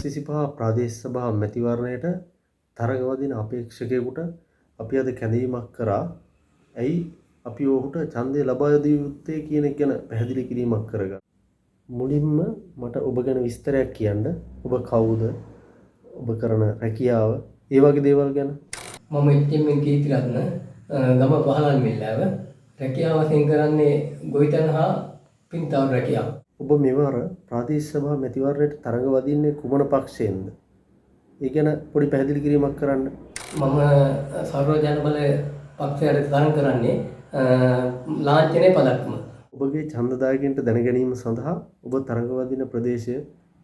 2025 ප්‍රාදේශ සභා මැතිවරණයට තරඟ වදින අපේක්ෂකයෙකුට අපි අද කැඳවීමක් කරා. ඇයි අපි ඔහුට ඡන්දය ලබා දිය යුත්තේ කියන එක ගැන පැහැදිලි කිරීමක් කරගන්න. මුලින්ම මට ඔබ ගැන විස්තරයක් කියන්න. ඔබ කවුද? ඔබ කරන රැකියාව, ඒ වගේ දේවල් ගැන. මම ඉතින් කීර්තිරත්න ගම පහළල් මිල්ලාව රැකියාව වශයෙන් කරන්නේ ගොවිතැන හා පින්තාව රැකියාව. ඔබ මෙවර ප්‍රාදේශ සභා මැතිවරණයට තරඟ වදින්නේ කුමන පක්ෂයෙන්ද? ඒ ගැන පොඩි පැහැදිලි කිරීමක් කරන්න. මම සර්ව ජන බල පක්ෂයට තරඟ කරන්නේ ලාංඡනයේ පදක්කම. ඔබගේ ඡන්දදායකයන්ට දැන ගැනීම සඳහා ඔබ තරඟ වදින ප්‍රදේශය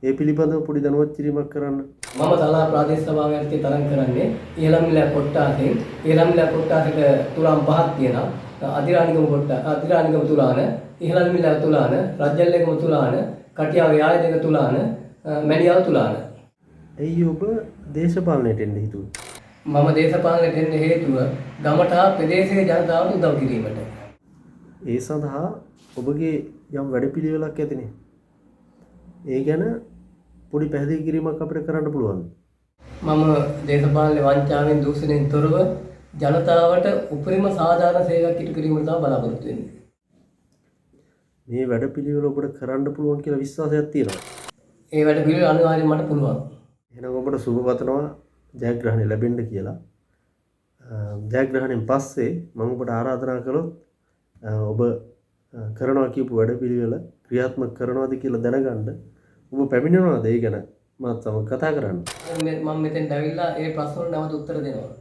ඒ පිළිබඳව පොඩි දැනුවත් කිරීමක් කරන්න. මම තලා ප්‍රාදේශ සභාවකට තරඟ කරන්නේ ඉහළම මිල කොට්ටාසෙන්. ඉහළම මිල කොට්ටාසෙට තුලාම් 5ක් තියෙනවා. අධිරාණිගම තුලාන, ඉහළම මිල තුලාන, රජ්‍යලේකම තුලාන, කටියාව යාය දෙක තුලාන, මැඩියාව තුලාන. ඇයි ඔබ දේශපාලනයට එන්න හිතුවේ? මම දේශපාලනයට එන්න හේතුව ගමට හා ප්‍රදේශයේ ජනතාවට උදව් කිරීමට. ඒ සඳහා ඔබගේ යම් වැඩපිළිවෙලක් ඇතිනේ. ඒ ගැන පොඩි පැහැදිලි කිරීමක් අපිට කරන්න පුළුවන්. මම දේශපාලන වංචාවෙන් දූෂණයෙන් තොරව ජනතාවට උපරිම සාධාරණ සේවයක් ඉටු කිරීමට තමයි බලාපොරොත්තු වෙන්නේ. මේ වැඩපිළිවෙල ඔබට කරන්න පුළුවන් කියලා විශ්වාසයක් තියෙනවා. ඒ වැඩපිළිවෙල අනිවාර්යයෙන් මට පුළුවන්. එහෙනම් ඔබට සුබ පතනවා ජයග්‍රහණය ලැබෙන්න කියලා. ජයග්‍රහණයෙන් පස්සේ මම ඔබට ආරාධනා කළොත් ඔබ කරනවා කියපු වැඩපිළිවෙල ක්‍රියාත්මක කරනවාද කියලා දැනගන්න ඔබ පැමිණෙනවාද? ඒ ගැන මාත් සමග කතා කරන්න. මම මෙතෙන්ට ඇවිල්ලා ඒ ප්‍රශ්න වලට නැවත උත්තර දෙනවා.